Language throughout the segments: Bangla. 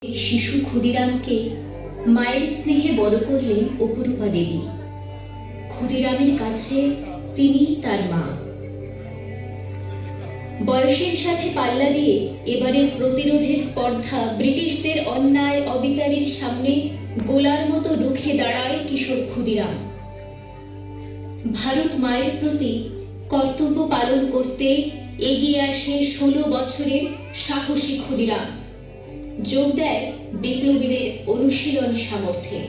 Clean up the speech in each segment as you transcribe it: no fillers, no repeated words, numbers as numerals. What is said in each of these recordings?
শিশু ক্ষুদিরামকে মায়ের স্নেহে বড় করলেন অপরূপা দেবী। ক্ষুদিরামের কাছে তিনি তার মা। বয়সের সাথে পাল্লা দিয়ে এবারের প্রতিরোধের স্পর্ধা ব্রিটিশদের অন্যায় অবিচারের সামনে গোলার মতো রুখে দাঁড়ায় কিশোর ক্ষুদিরাম। ভারত মায়ের প্রতি কর্তব্য পালন করতে এগিয়ে আসে 16 বছরের সাহসী ক্ষুদিরাম। যোগ দেয় বিপ্লবীদের অনুশীলন সামর্থ্যে।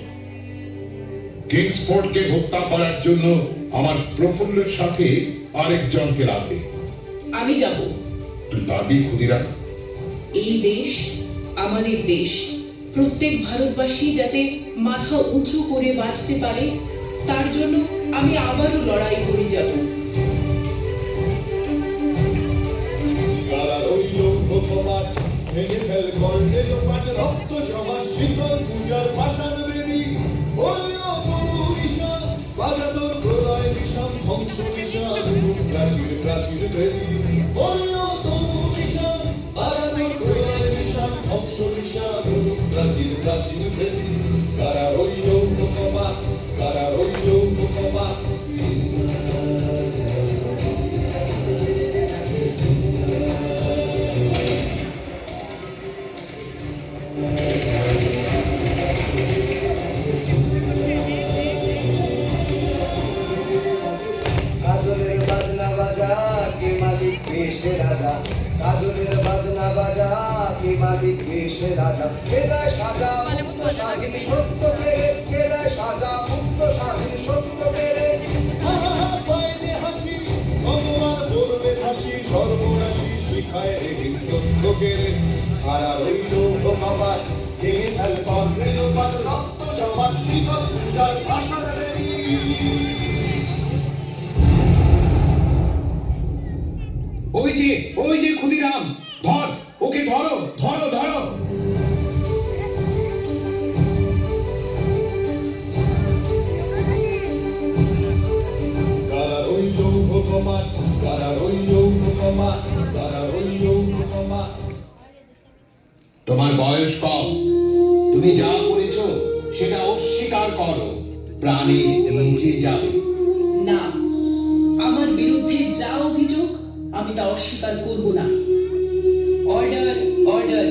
কিংসফোর্ডকে হত্যা করার জন্য আমার প্রফুল্লের সাথে আরেকজনকে লাগবে। আমি যাব। তুই পারবি ক্ষুদিরাম? এই দেশ আমাদের দেশ। প্রত্যেক ভারতবাসী যাতে মাথা উঁচু করে বাঁচতে পারে, তার জন্য আমি আবারও লড়াই করে যাব। ভেঙে ফেল কর্ণে লোপাট রক্ত জমান শীতল পূজার ভাষান বেদী বাজা তোর প্রলয় বিষম ধ্বংস নিশান প্রাচীর প্রাচীর বেদী নিশান বাজা তোর প্রলয় বিষম ধ্বংস নিশান প্রাচীর প্রাচীর বেদী কারা রইল কপাত কারা রইল কপাত কাজলের বাজনা বাজা কে মালিক বেশে রাজা কাজলের বাজনা বাজা কে মালিক বেশে রাজা কেদায় সাজা মুক্ত স্বাধীন সত্য পেরে কেদায় সাজা মুক্ত স্বাধীন সত্য পেরে পায় যে হাসি ভগবান বলবে হাসি সর্বনাশী শিখায় রে তথ্য কেড়ে হারা রইল কপাট ভেঙে ফেল কর্ণে লোপাট রক্ত জমাট শীতল পূজার ভাষণ বেরি ওই যে ক্ষুদিরাম, ধর ওকে, ধরো ধরো ধরো। কারা রইল কপাট কারা রইল কপাট কারা রইল কপাট তোমার বয়স কম, তুমি যা করেছো সেটা অস্বীকার করো, প্রাণের নিচে যাবে না, আমার বিরুদ্ধে যা অভিযোগ আমি তা অস্বীকার করব না। অর্ডার অর্ডার,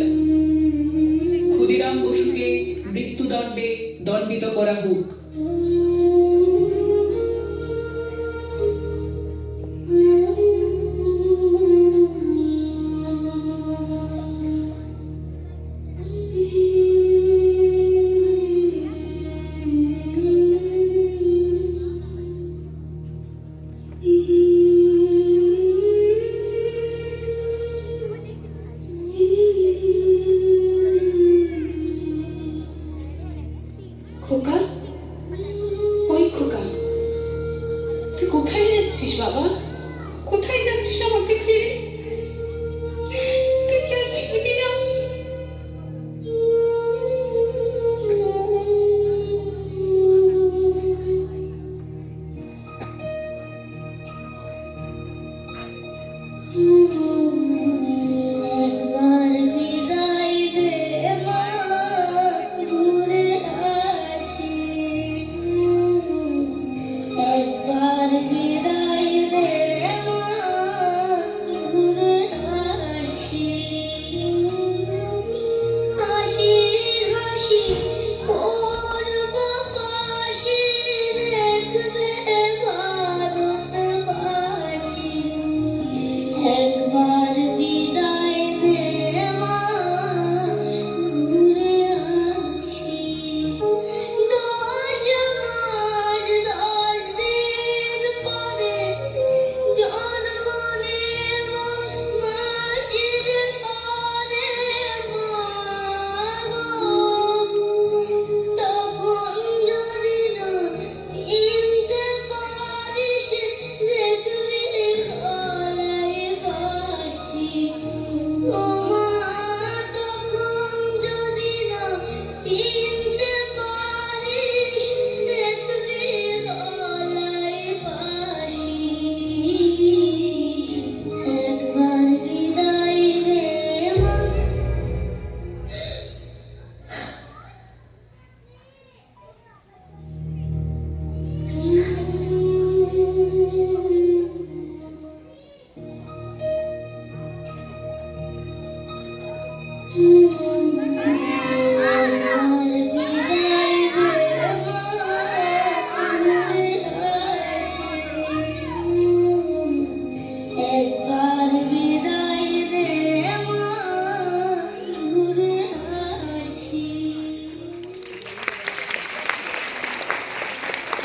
ক্ষুদিরাম বসুকে মৃত্যুদণ্ডে দণ্ডিত করা হোক।